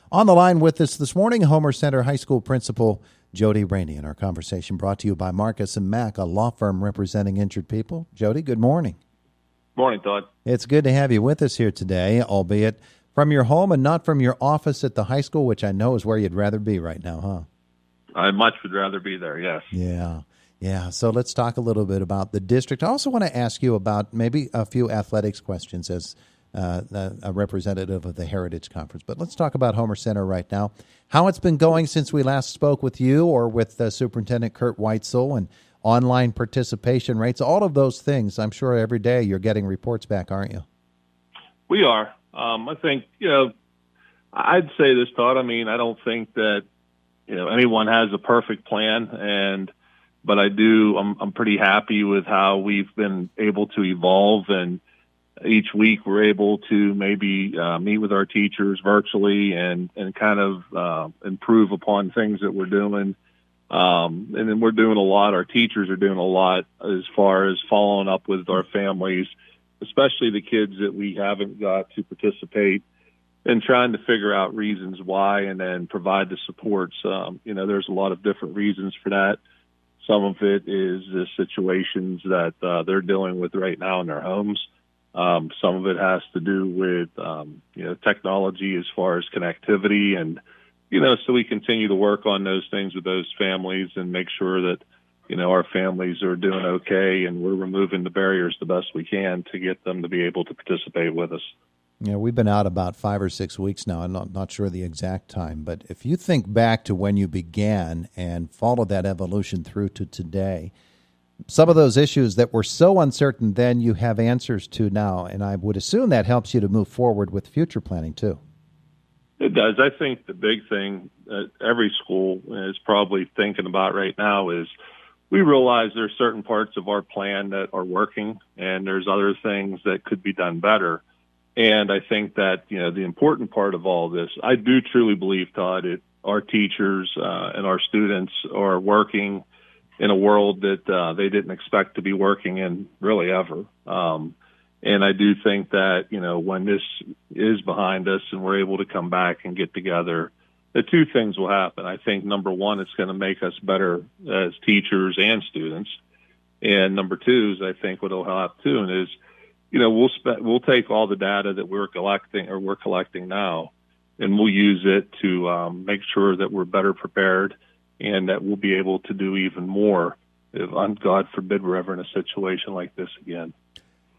On the line with us this morning, Homer Center High School Principal Jody Rainey. And our conversation brought to you by Marcus & Mack, a law firm representing injured people. Jody, good morning. Morning, Todd. It's good to have you with us here today, albeit from your home and not from your office at the high school, which I know is where you'd rather be right now, huh? I much would rather be there, yes. Yeah. So let's talk a little bit about the district. I also want to ask you about maybe a few athletics questions as a representative of the Heritage Conference. But let's talk about Homer Center right now. How it's been going since we last spoke with you or with Superintendent Kurt Weitzel, and online participation rates, all of those things. I'm sure every day you're getting reports back, aren't you? We are. I think, I'd say this, Todd. I mean, I don't think that, anyone has a perfect plan, but I'm pretty happy with how we've been able to evolve, and each week we're able to maybe meet with our teachers virtually and kind of improve upon things that we're doing. And then we're doing a lot. Our teachers are doing a lot as far as following up with our families, especially the kids that we haven't got to participate, and trying to figure out reasons why and then provide the supports. There's a lot of different reasons for that. Some of it is the situations that they're dealing with right now in their homes. Some of it has to do with, technology as far as connectivity, and, so we continue to work on those things with those families and make sure that, our families are doing okay, and we're removing the barriers the best we can to get them to be able to participate with us. Yeah, we've been out about 5 or 6 weeks now. I'm not sure the exact time, but if you think back to when you began and follow that evolution through to today, some of those issues that were so uncertain then you have answers to now, and I would assume that helps you to move forward with future planning too. It does. I think the big thing that every school is probably thinking about right now is we realize there's certain parts of our plan that are working, and there's other things that could be done better. And I think that, the important part of all this, I do truly believe, Todd, our teachers and our students are working in a world that they didn't expect to be working in really ever. And I do think that, when this is behind us and we're able to come back and get together, the two things will happen. I think, number one, it's going to make us better as teachers and students. And number two is, I think what will happen too is, we'll take all the data that we're collecting now, and we'll use it to make sure that we're better prepared and that we'll be able to do even more if, God forbid, we're ever in a situation like this again.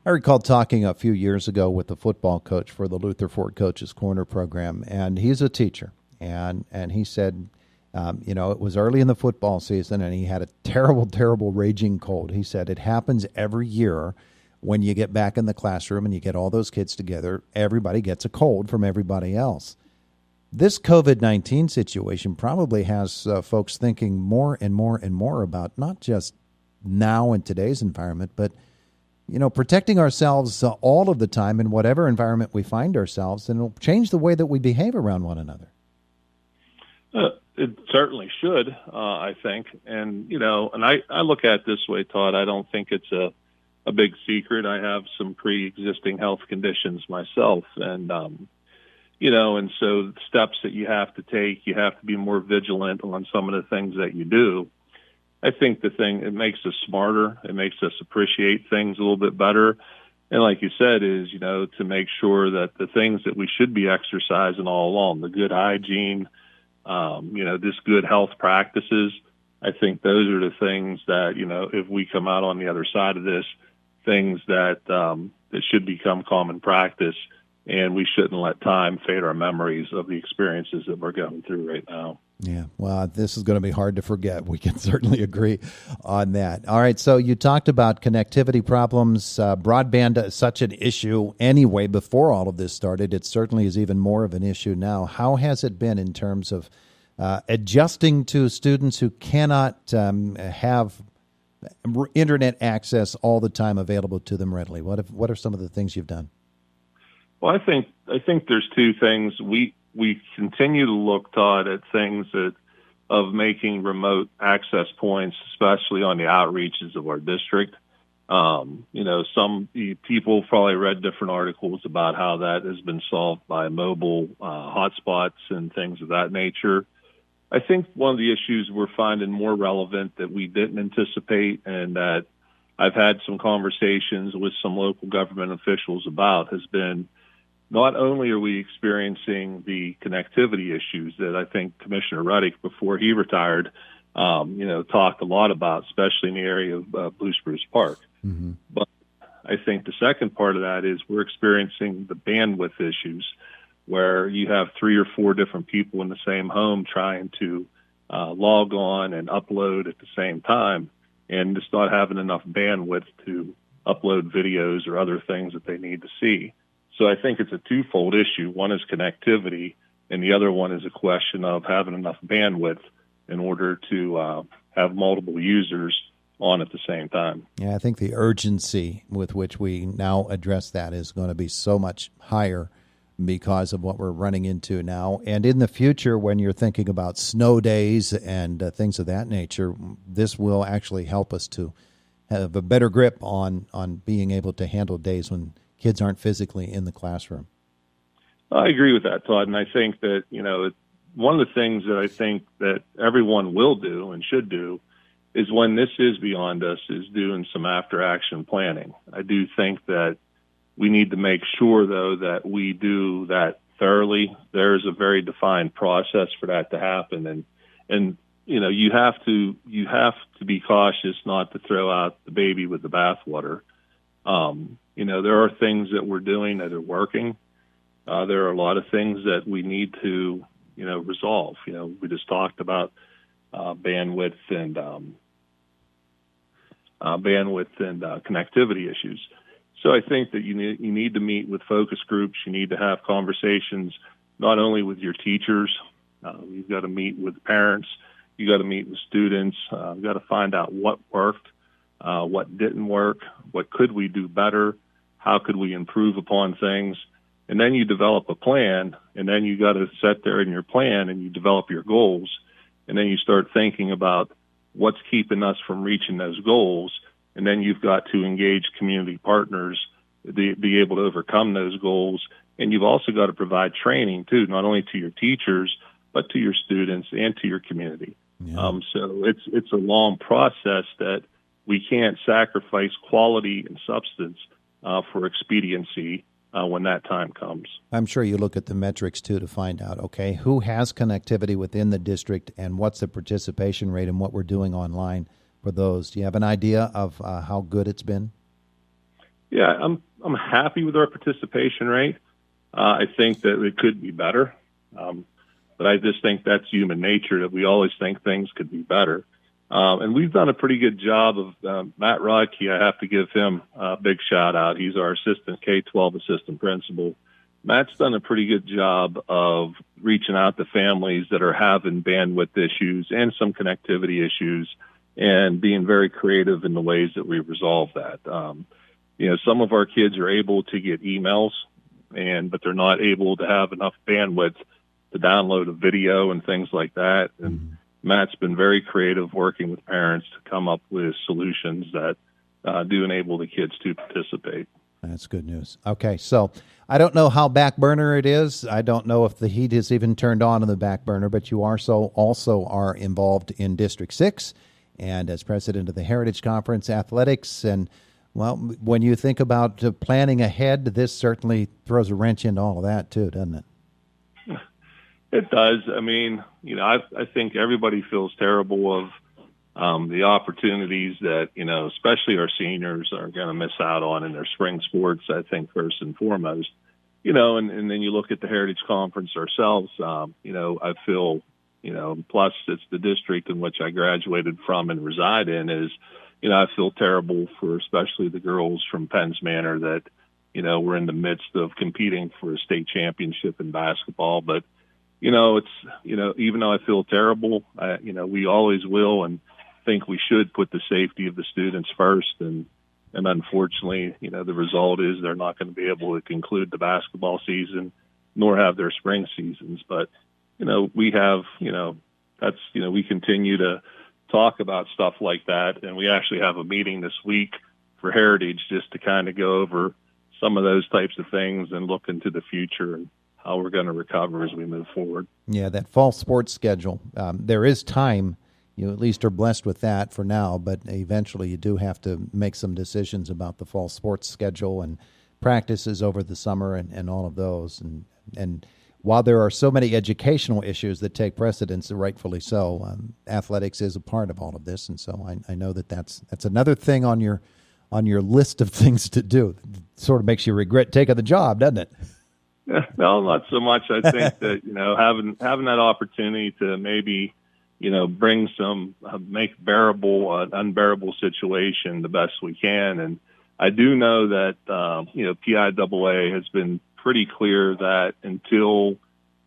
I recall talking a few years ago with the football coach for the Luther Fort Coaches Corner program, and he's a teacher, and he said, it was early in the football season, and he had a terrible, terrible raging cold. He said it happens every year. When you get back in the classroom and you get all those kids together, everybody gets a cold from everybody else. This COVID-19 situation probably has folks thinking more and more and more about not just now in today's environment, but, protecting ourselves all of the time in whatever environment we find ourselves, and it'll change the way that we behave around one another. It certainly should, I think. And, and I look at it this way, Todd. I don't think it's a big secret. I have some pre-existing health conditions myself, and and so the steps that you have to take, you have to be more vigilant on some of the things that you do. I think it makes us smarter. It makes us appreciate things a little bit better. And like you said, is, to make sure that the things that we should be exercising all along, the good hygiene, just good health practices, I think those are the things that, if we come out on the other side of this, things that should become common practice, and we shouldn't let time fade our memories of the experiences that we're going through right now. Yeah, well, this is going to be hard to forget. We can certainly agree on that. All right, so you talked about connectivity problems. Broadband is such an issue anyway before all of this started. It certainly is even more of an issue now. How has it been in terms of adjusting to students who cannot have internet access all the time available to them readily? What are some of the things you've done? Well, I think there's two things. We continue to look, Todd, at things of making remote access points, especially on the outreaches of our district. Some people probably read different articles about how that has been solved by mobile hotspots and things of that nature. I think one of the issues we're finding more relevant that we didn't anticipate, and that I've had some conversations with some local government officials about, has been not only are we experiencing the connectivity issues that I think Commissioner Ruddick, before he retired, talked a lot about, especially in the area of Blue Spruce Park. Mm-hmm. But I think the second part of that is we're experiencing the bandwidth issues, where you have 3 or 4 different people in the same home trying to log on and upload at the same time, and just not having enough bandwidth to upload videos or other things that they need to see. So I think it's a twofold issue. One is connectivity, and the other one is a question of having enough bandwidth in order to have multiple users on at the same time. Yeah, I think the urgency with which we now address that is going to be so much higher because of what we're running into now. And in the future, when you're thinking about snow days and things of that nature, this will actually help us to have a better grip on being able to handle days when kids aren't physically in the classroom. I agree with that, Todd. And I think that, one of the things that I think that everyone will do and should do is, when this is beyond us, is doing some after-action planning. I do think that we need to make sure, though, that we do that thoroughly. There's a very defined process for that to happen, and you have to be cautious not to throw out the baby with the bathwater. There are things that we're doing that are working. There are a lot of things that we need to resolve. We just talked about bandwidth and connectivity issues. So I think that you need to meet with focus groups. You need to have conversations not only with your teachers. You've got to meet with parents. You got to meet with students. You've got to find out what worked, what didn't work, what could we do better, how could we improve upon things, and then you develop a plan. And then you got to sit there in your plan and you develop your goals, and then you start thinking about what's keeping us from reaching those goals. And then you've got to engage community partners to be able to overcome those goals. And you've also got to provide training, too, not only to your teachers, but to your students and to your community. Yeah. So it's a long process that we can't sacrifice quality and substance for expediency when that time comes. I'm sure you look at the metrics, too, to find out, okay, who has connectivity within the district and what's the participation rate and what we're doing online for those. Do you have an idea of how good it's been? Yeah, I'm happy with our participation rate. I think that it could be better, but I just think that's human nature, that we always think things could be better. And we've done a pretty good job of Matt Rodkey. I have to give him a big shout out. He's our K-12 assistant principal. Matt's done a pretty good job of reaching out to families that are having bandwidth issues and some connectivity issues, and being very creative in the ways that we resolve that. Some of our kids are able to get emails, but they're not able to have enough bandwidth to download a video and things like that. And Matt's been very creative working with parents to come up with solutions that do enable the kids to participate. That's good news. Okay, so I don't know how back burner it is. I don't know if the heat is even turned on in the back burner, but you also are involved in District 6 and as president of the Heritage Conference Athletics. And, well, when you think about planning ahead, this certainly throws a wrench into all of that too, doesn't it? It does. I mean, I think everybody feels terrible of the opportunities that, especially our seniors are going to miss out on in their spring sports, I think, first and foremost. And then you look at the Heritage Conference ourselves, I feel, plus it's the district in which I graduated from and reside in, is, I feel terrible for especially the girls from Penns Manor that, we're in the midst of competing for a state championship in basketball. But, it's, even though I feel terrible, we always will and think we should put the safety of the students first. And unfortunately, the result is they're not going to be able to conclude the basketball season nor have their spring seasons. But, we have, we continue to talk about stuff like that. And we actually have a meeting this week for Heritage, just to kind of go over some of those types of things and look into the future and how we're going to recover as we move forward. Yeah, that fall sports schedule. There is time. You at least are blessed with that for now, but eventually you do have to make some decisions about the fall sports schedule and practices over the summer and all of those. And while there are so many educational issues that take precedence, rightfully so, athletics is a part of all of this. And so I know that's another thing on your list of things to do. It sort of makes you regret taking the job, doesn't it? Yeah, no, not so much. I think that, having that opportunity to maybe, bring some, make bearable, unbearable situation the best we can. And I do know that, PIAA has been pretty clear that until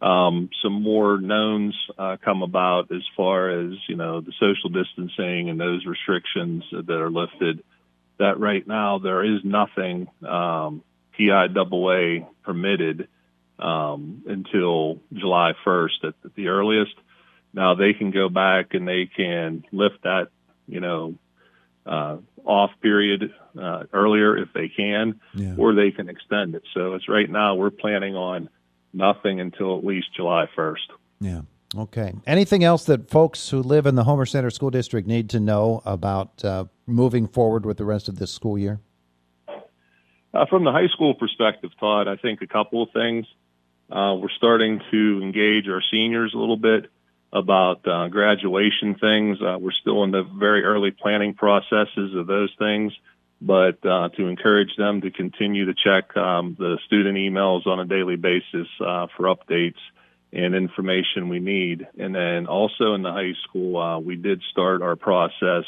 some more knowns come about as far as, the social distancing and those restrictions that are lifted, that right now there is nothing PIAA permitted until July 1st at the earliest. Now they can go back and they can lift that, off period earlier if they can, or they can extend it. So it's right now we're planning on nothing until at least July 1st. Yeah. Okay. Anything else that folks who live in the Homer Center School District need to know about moving forward with the rest of this school year? From the high school perspective, Todd, I think a couple of things. We're starting to engage our seniors a little bit about graduation things. We're still in the very early planning processes of those things, but to encourage them to continue to check the student emails on a daily basis for updates and information we need. And then also in the high school, we did start our process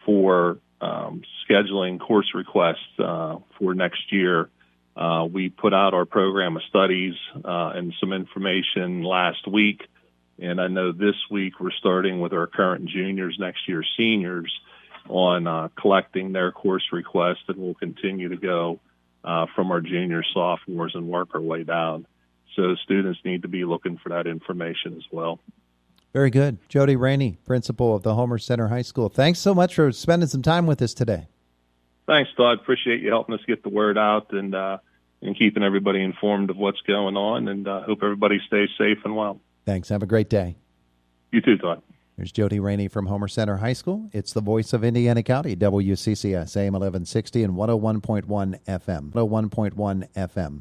for scheduling course requests for next year. We put out our program of studies and some information last week. And I know this week we're starting with our current juniors, next year seniors, on collecting their course requests, and we'll continue to go from our juniors, sophomores, and work our way down. So students need to be looking for that information as well. Very good. Jody Rainey, principal of the Homer Center High School. Thanks so much for spending some time with us today. Thanks, Todd. Appreciate you helping us get the word out and keeping everybody informed of what's going on, and hope everybody stays safe and well. Thanks. Have a great day. You too, Todd. There's Jody Rainey from Homer Center High School. It's the voice of Indiana County, WCCS, AM 1160 and 101.1 FM. 101.1 FM.